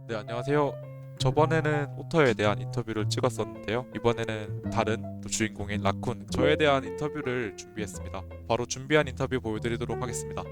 네, 안녕하세요. 저번에는 오터에 대한 인터뷰를 찍었었는데요. 이번에는 다른 또 주인공인 라쿤, 저에 대한 인터뷰를 준비했습니다. 바로 준비한 인터뷰 보여드리도록 하겠습니다.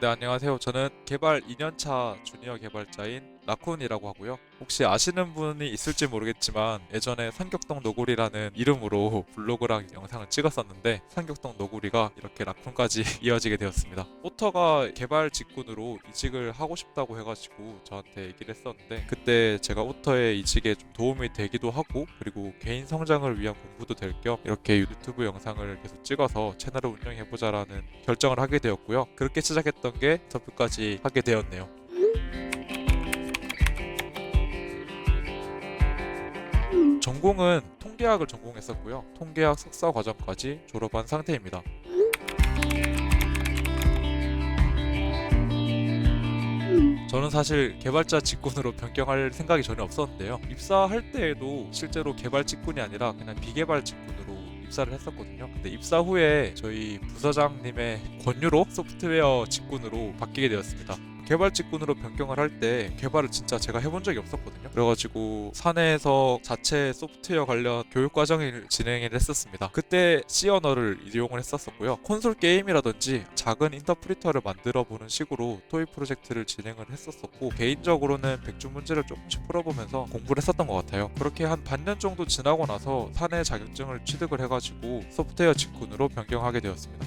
네, 안녕하세요. 저는 개발 2년차 주니어 개발자인 라쿤이라고 하고요. 혹시 아시는 분이 있을지 모르겠지만 예전에 삼격동 너구리라는 이름으로 블로그랑 영상을 찍었었는데 삼격동 너구리가 이렇게 라쿤까지 이어지게 되었습니다. 오터가 개발 직군으로 이직을 하고 싶다고 해가지고 저한테 얘기를 했었는데, 그때 제가 오터의 이직에 좀 도움이 되기도 하고, 그리고 개인 성장을 위한 공부도 될 겸 이렇게 유튜브 영상을 계속 찍어서 채널을 운영해보자라는 결정을 하게 되었고요. 그렇게 시작했던 게 인터뷰까지 하게 되었네요. 전공은 통계학을 전공했었고요. 통계학 석사 과정까지 졸업한 상태입니다. 저는 사실 개발자 직군으로 변경할 생각이 전혀 없었는데요. 입사할 때에도 실제로 개발 직군이 아니라 그냥 비개발 직군으로 입사를 했었거든요. 근데 입사 후에 저희 부서장님의 권유로 소프트웨어 직군으로 바뀌게 되었습니다. 개발 직군으로 변경을 할 때 개발을 진짜 제가 해본 적이 없었거든요. 그래가지고 사내에서 자체 소프트웨어 관련 교육 과정을 진행을 했었습니다. 그때 C 언어를 이용을 했었고요. 콘솔 게임이라든지 작은 인터프리터를 만들어 보는 식으로 토이 프로젝트를 진행을 했었고, 개인적으로는 백주 문제를 조금씩 풀어보면서 공부를 했었던 것 같아요. 그렇게 한 반년 정도 지나고 나서 사내 자격증을 취득을 해가지고 소프트웨어 직군으로 변경하게 되었습니다.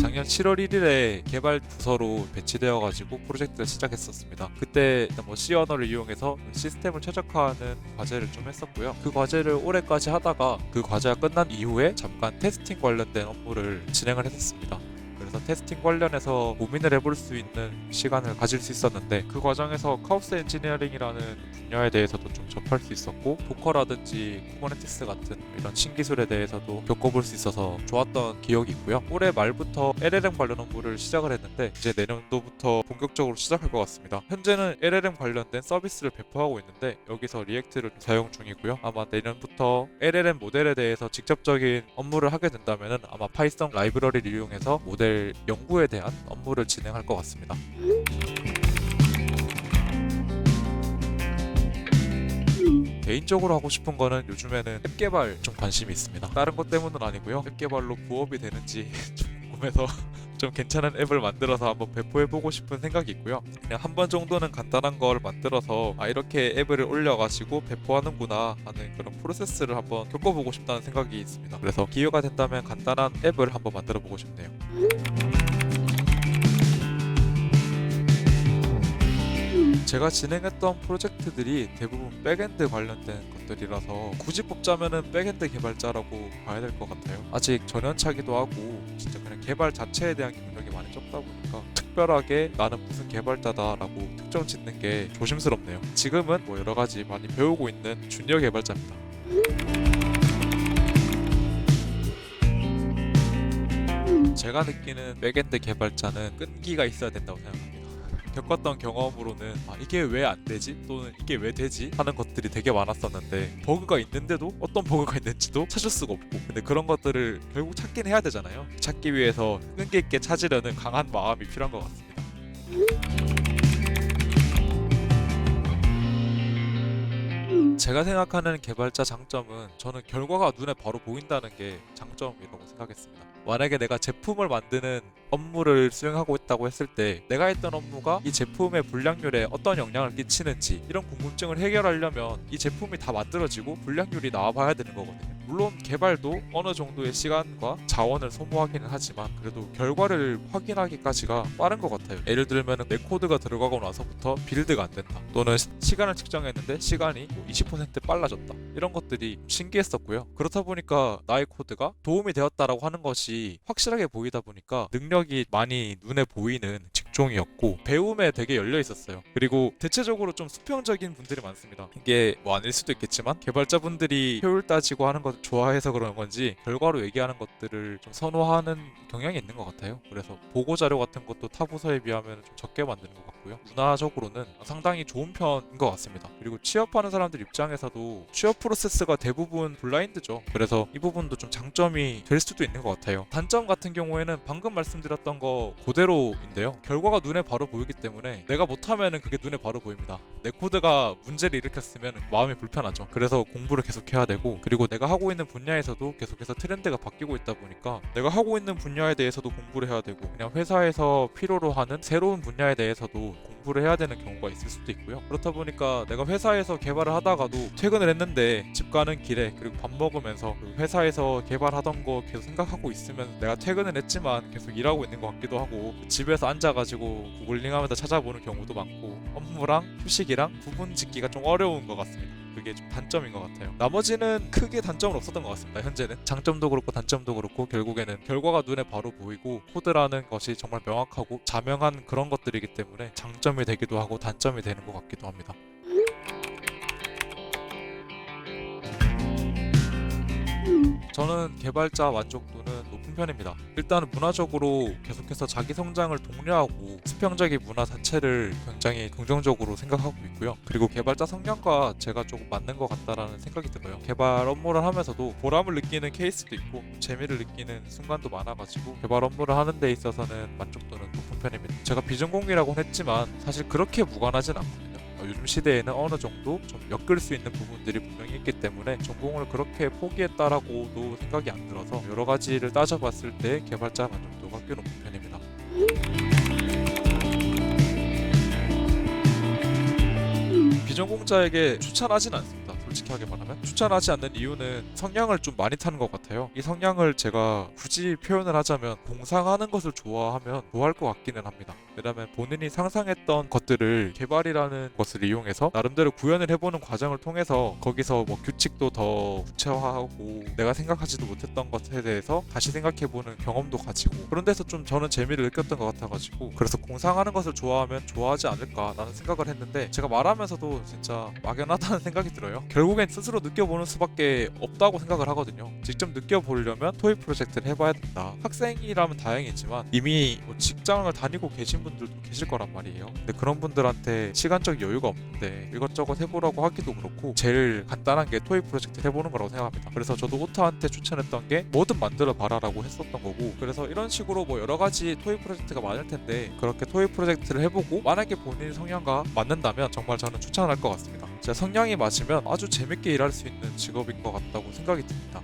작년 7월 1일에 개발 부서로 배치되어가지고 프로젝트를 시작했었습니다. 그때 C 언어를 이용해서 시스템을 최적화하는 과제를 좀 했었고요. 그 과제를 올해까지 하다가 그 과제가 끝난 이후에 잠깐 테스팅 관련된 업무를 진행을 했었습니다. 그래서 테스팅 관련해서 고민을 해볼 수 있는 시간을 가질 수 있었는데, 그 과정에서 카오스 엔지니어링이라는 분야에 대해서도 좀 접할 수 있었고, 도커라든지 쿠버네티스 같은 이런 신기술에 대해서도 겪어볼 수 있어서 좋았던 기억이 있고요. 올해 말부터 LLM 관련 업무를 시작을 했는데, 이제 내년도부터 본격적으로 시작할 것 같습니다. 현재는 LLM 관련된 서비스를 배포하고 있는데 여기서 리액트를 사용 중이고요. 아마 내년부터 LLM 모델에 대해서 직접적인 업무를 하게 된다면 아마 파이썬 라이브러리를 이용해서 모델 연구에 대한 업무를 진행할 것 같습니다. 개인적으로 하고 싶은 거는 요즘에는 앱 개발 좀 관심이 있습니다. 다른 것 때문은 아니고요. 앱 개발로 부업이 되는지 좀 궁금해서 좀 괜찮은 앱을 만들어서 한번 배포해보고 싶은 생각이 있고요. 그냥 한 번 정도는 간단한 걸 만들어서 이렇게 앱을 올려가지고 배포하는구나 하는 그런 프로세스를 한번 겪어보고 싶다는 생각이 있습니다. 그래서 기회가 된다면 간단한 앱을 한번 만들어보고 싶네요. 제가 진행했던 프로젝트들이 대부분 백엔드 관련된 것들이라서 굳이 뽑자면은 백엔드 개발자라고 봐야 될 것 같아요. 아직 전연차기도 하고 진짜 그냥 개발 자체에 대한 경력이 많이 적다 보니까 특별하게 나는 무슨 개발자다라고 특정 짓는 게 조심스럽네요. 지금은 뭐 여러 가지 많이 배우고 있는 주니어 개발자입니다. 제가 느끼는 백엔드 개발자는 끈기가 있어야 된다고 생각합니다. 겪었던 경험으로는 이게 왜 안 되지? 또는 이게 왜 되지? 하는 것들이 되게 많았었는데, 버그가 있는데도 어떤 버그가 있는지도 찾을 수가 없고, 근데 그런 것들을 결국 찾긴 해야 되잖아요. 찾기 위해서 끈기 있게 찾으려는 강한 마음이 필요한 것 같습니다. 제가 생각하는 개발자 장점은, 저는 결과가 눈에 바로 보인다는 게 장점이라고 생각했습니다. 만약에 내가 제품을 만드는 업무를 수행하고 있다고 했을 때 내가 했던 업무가 이 제품의 불량률에 어떤 영향을 끼치는지, 이런 궁금증을 해결하려면 이 제품이 다 만들어지고 불량률이 나와봐야 되는 거거든요. 물론 개발도 어느 정도의 시간과 자원을 소모하기는 하지만 그래도 결과를 확인하기까지가 빠른 것 같아요. 예를 들면 내 코드가 들어가고 나서부터 빌드가 안 된다, 또는 시간을 측정했는데 시간이 20% 빨라졌다, 이런 것들이 신기했었고요. 그렇다 보니까 나의 코드가 도움이 되었다라고 하는 것이 확실하게 보이다 보니까 능력이 많이 눈에 보이는 직종 직종이었고 배움에 되게 열려 있었어요. 그리고 대체적으로 좀 수평적인 분들이 많습니다. 이게 뭐 아닐 수도 있겠지만 개발자분들이 효율 따지고 하는 것 좋아해서 그런 건지 결과로 얘기하는 것들을 좀 선호하는 경향이 있는 것 같아요. 그래서 보고 자료 같은 것도 타 부서에 비하면 좀 적게 만드는 것 같고요. 문화적으로는 상당히 좋은 편인 것 같습니다. 그리고 취업하는 사람들 입장에서도 취업 프로세스가 대부분 블라인드죠. 그래서 이 부분도 좀 장점이 될 수도 있는 것 같아요. 단점 같은 경우에는 방금 말씀드렸던 거 그대로인데요. 결과가 눈에 바로 보이기 때문에 내가 못하면은 그게 눈에 바로 보입니다. 내 코드가 문제를 일으켰으면 마음이 불편하죠. 그래서 공부를 계속해야 되고, 그리고 내가 하고 있는 분야에서도 계속해서 트렌드가 바뀌고 있다 보니까 내가 하고 있는 분야에 대해서도 공부를 해야 되고, 그냥 회사에서 필요로 하는 새로운 분야에 대해서도 공부를 해야 되는 경우가 있을 수도 있고요. 그렇다 보니까 내가 회사에서 개발을 하다가도 퇴근을 했는데 집 가는 길에 그리고 밥 먹으면서 그 회사에서 개발하던 거 계속 생각하고 있으면 내가 퇴근을 했지만 계속 일하고 있는 것 같기도 하고, 집에서 앉아가지고 구글링하면서 찾아보는 경우도 많고, 업무랑 휴식이랑 구분 짓기가 좀 어려운 것 같습니다. 그게 좀 단점인 것 같아요. 나머지는 크게 단점은 없었던 것 같습니다. 현재는 장점도 그렇고 단점도 그렇고 결국에는 결과가 눈에 바로 보이고 코드라는 것이 정말 명확하고 자명한 그런 것들이기 때문에 장점이 되기도 하고 단점이 되는 것 같기도 합니다. 저는 개발자 만족도는 높은 편입니다. 일단은 문화적으로 계속해서 자기 성장을 독려하고 수평적인 문화 자체를 굉장히 긍정적으로 생각하고 있고요. 그리고 개발자 성향과 제가 조금 맞는 것 같다라는 생각이 들어요. 개발 업무를 하면서도 보람을 느끼는 케이스도 있고 재미를 느끼는 순간도 많아가지고 개발 업무를 하는 데 있어서는 만족도는 높은 편입니다. 제가 비전공이라고는 했지만 사실 그렇게 무관하진 않거든요. 요즘 시대에는 어느 정도 좀 엮을 수 있는 부분들이 분명히 있기 때문에 전공을 그렇게 포기했다라고도 생각이 안 들어서 여러 가지를 따져봤을 때 개발자 만족도가 꽤 높은 편입니다. 비전공자에게 추천하진 않습니다. 솔직하게 말하면 추천하지 않는 이유는 성향을 좀 많이 타는 것 같아요. 이 성향을 제가 굳이 표현을 하자면 공상하는 것을 좋아하면 좋아할 것 같기는 합니다. 왜냐면 본인이 상상했던 것들을 개발이라는 것을 이용해서 나름대로 구현을 해보는 과정을 통해서 거기서 뭐 규칙도 더 구체화하고 내가 생각하지도 못했던 것에 대해서 다시 생각해보는 경험도 가지고 그런 데서 좀 저는 재미를 느꼈던 것 같아가지고 그래서 공상하는 것을 좋아하면 좋아하지 않을까라는 생각을 했는데 제가 말하면서도 진짜 막연하다는 생각이 들어요. 결국엔 스스로 느껴보는 수밖에 없다고 생각을 하거든요. 직접 느껴보려면 토익 프로젝트를 해봐야 된다. 학생이라면 다행이지만 이미 뭐 직장을 다니고 계신 분들도 계실 거란 말이에요. 근데 그런 분들한테 시간적 여유가 없는데 이것저것 해보라고 하기도 그렇고 제일 간단한 게 토익 프로젝트 해보는 거라고 생각합니다. 그래서 저도 오타한테 추천했던 게 뭐든 만들어 봐라라고 했었던 거고, 그래서 이런 식으로 뭐 여러 가지 토익 프로젝트가 많을 텐데 그렇게 토익 프로젝트를 해보고 만약에 본인 성향과 맞는다면 정말 저는 추천할 것 같습니다. 제 성향이 맞으면 아주 재밌게 일할 수 있는 직업인 것 같다고 생각이 듭니다.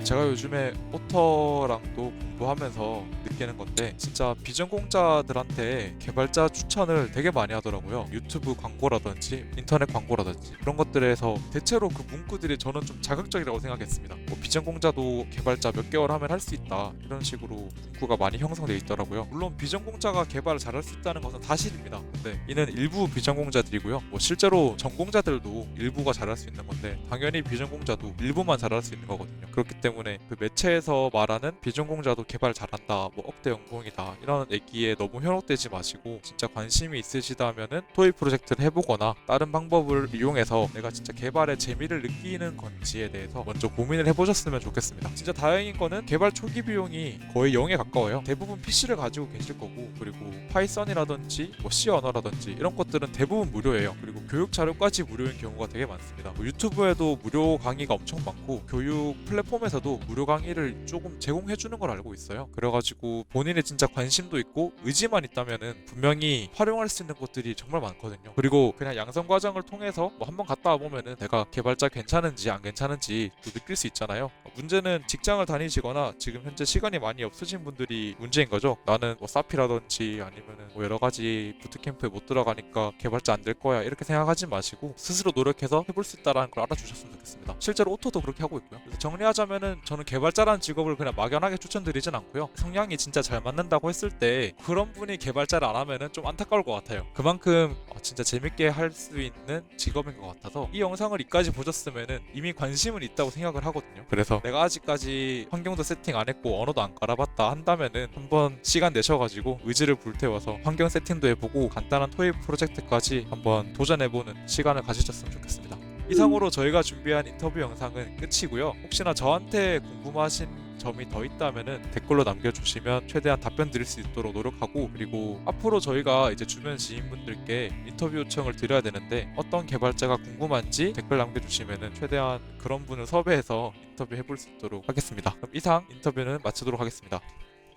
제가 요즘에 오터랑도 공부하면서 느끼는 건데 진짜 비전공자들한테 개발자 추천을 되게 많이 하더라고요. 유튜브 광고라든지 인터넷 광고라든지 그런 것들에서 대체로 그 문구들이 저는 좀 자극적이라고 생각했습니다. 뭐 비전공자도 개발자 몇 개월 하면 할 수 있다 이런 식으로 문구가 많이 형성되어 있더라고요. 물론 비전공자가 개발을 잘할 수 있다는 것은 사실입니다. 근데 이는 일부 비전공자들이고요. 뭐 실제로 전공자들도 일부가 잘할 수 있는 건데 당연히 비전공자도 일부만 잘할 수 있는 거거든요. 그렇기 때문에 그 매체에서 말하는 비전공자도 개발 잘한다, 뭐 억대 연봉이다 이런 얘기에 너무 현혹되지 마시고 진짜 관심이 있으시다면은 토익 프로젝트를 해보거나 다른 방법을 이용해서 내가 진짜 개발에 재미를 느끼는 건지에 대해서 먼저 고민을 해보셨으면 좋겠습니다. 진짜 다행인 거는 개발 초기 비용이 거의 0에 가까워요. 대부분 PC를 가지고 계실 거고, 그리고 파이썬이라든지 뭐 C 언어라든지 이런 것들은 대부분 무료예요. 그리고 교육 자료까지 무료인 경우가 되게 많습니다. 뭐 유튜브에도 무료 강의가 엄청 많고 교육 플랫폼에서도 무료 강의를 조금 제공해주는 걸 알고 있어요. 그래가지고 본인의 진짜 관심도 있고 의지만 있다면은 분명히 활용할 수 있는 곳들이 정말 많거든요. 그리고 그냥 양성 과정을 통해서 뭐 한번 갔다 와보면은 내가 개발자 괜찮은지 안 괜찮은지 또 느낄 수 있잖아요. 문제는 직장을 다니시거나 지금 현재 시간이 많이 없으신 분들이 문제인 거죠. 나는 뭐 사피라든지 아니면은 뭐 여러 가지 부트캠프에 못 들어가니까 개발자 안 될 거야 이렇게 생각하지 마시고 스스로 노력해서 해볼 수 있다는 걸 알아주셨으면 좋겠습니다. 실제로 오토도 그렇게 하고 있고요. 그래서 정리하자면은 저는 개발자라는 직업을 그냥 막연하게 추천드리진 않고요. 성향이 진짜 잘 맞는다고 했을 때 그런 분이 개발자를 안 하면은 좀 안타까울 것 같아요. 그만큼 진짜 재밌게 할 수 있는 직업인 것 같아서 이 영상을 이까지 보셨으면은 이미 관심은 있다고 생각을 하거든요. 그래서 내가 아직까지 환경도 세팅 안 했고 언어도 안 깔아봤다 한다면은 한번 시간 내셔가지고 의지를 불태워서 환경 세팅도 해보고 간단한 토익 프로젝트까지 한번 도전해보는 시간을 가지셨으면 좋겠습니다. 이상으로 저희가 준비한 인터뷰 영상은 끝이고요. 혹시나 저한테 궁금하신 점이 더 있다면은 댓글로 남겨주시면 최대한 답변 드릴 수 있도록 노력하고, 그리고 앞으로 저희가 이제 주변 지인분들께 인터뷰 요청을 드려야 되는데 어떤 개발자가 궁금한지 댓글 남겨주시면은 최대한 그런 분을 섭외해서 인터뷰 해볼 수 있도록 하겠습니다. 그럼 이상 인터뷰는 마치도록 하겠습니다.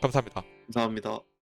감사합니다. 감사합니다.